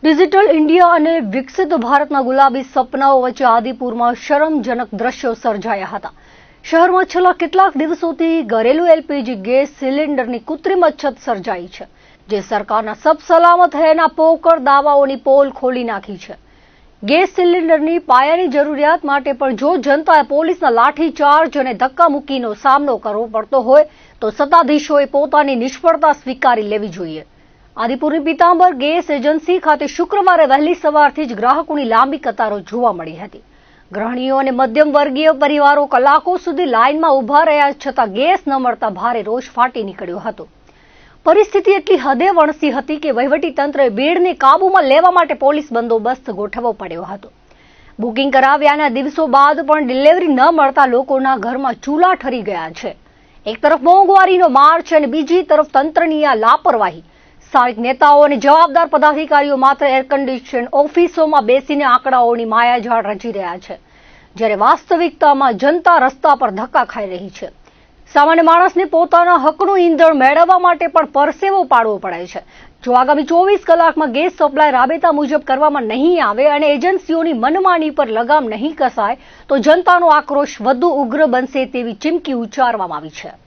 Digital India અને વિકસિત ભારતના ગુલાબી સપનાઓ વચ્ચે આદિપુરમાં શરમજનક દ્રશ્યો સર્જાયા હતા। શહેરમાં છેલ્લા કેટલાક દિવસોથી ઘરેલું એલપીજી ગેસ સિલિન્ડરની કૃત્રિમ અછત સર્જાઈ છે, જે સરકારના સબ સલામત હૈના પોકળ દાવાઓની પોલ ખોલી નાખી છે। ગેસ સિલિન્ડરની પાયાની જરૂરિયાત માટે પણ જો જનતાએ પોલીસના લાઠીચાર્જ અને ધક્કામુક્કીનો સામનો કરવો પડતો હોય તો સત્તાધીશોએ પોતાની નિષ્ફળતા સ્વીકારી લેવી જોઈએ। આદિપુરની પીતાંબર ગેસ એજન્સી ખાતે શુક્રવારે વહેલી સવારથી જ ગ્રાહકોની લાંબી કતારો જોવા મળી હતી। ગૃહિણીઓ અને મધ્યમ વર્ગીય પરિવારો કલાકો સુધી લાઇનમાં ઊભા રહ્યા છતાં ગેસ ન મળતા ભારે રોષ ફાટી નીકળ્યો હતો। પરિસ્થિતિ એટલી હદે વણસી હતી કે વહીવટીતંત્રએ ભીડને કાબૂમાં લેવા માટે પોલીસ બંદોબસ્ત ગોઠવવો પડ્યો હતો। બુકિંગ કરાવ્યાના દિવસો બાદ પણ ડિલિવરી ન મળતા લોકોના ઘરમાં ચૂલા ઠરી ગયા છે। એક તરફ મોંઘવારીનો માર છે અને બીજી તરફ તંત્રની આ લાપરવાહી। સ્થાનિક નેતાઓ અને જવાબદાર પદાધિકારીઓ માત્ર એર કન્ડિશન ઓફિસોમાં બેસીને આંકડાઓની માયાજાળ રચી રહ્યા છે, જ્યારે વાસ્તવિકતામાં જનતા રસ્તા પર ધક્કા ખાઈ રહી છે। સામાન્ય માણસને પોતાના હકનું ઈંધણ મેળવવા માટે પણ પરસેવો પાડવો પડે છે। જો આગામી 24 કલાકમાં ગેસ સપ્લાય રાબેતા મુજબ કરવામાં નહીં આવે અને એજન્સીઓની મનમાની પર લગામ નહીં કસાય તો જનતાનો આક્રોશ વધુ ઉગ્ર બનશે તેવી ચીમકી ઉચ્ચારવામાં આવી છે।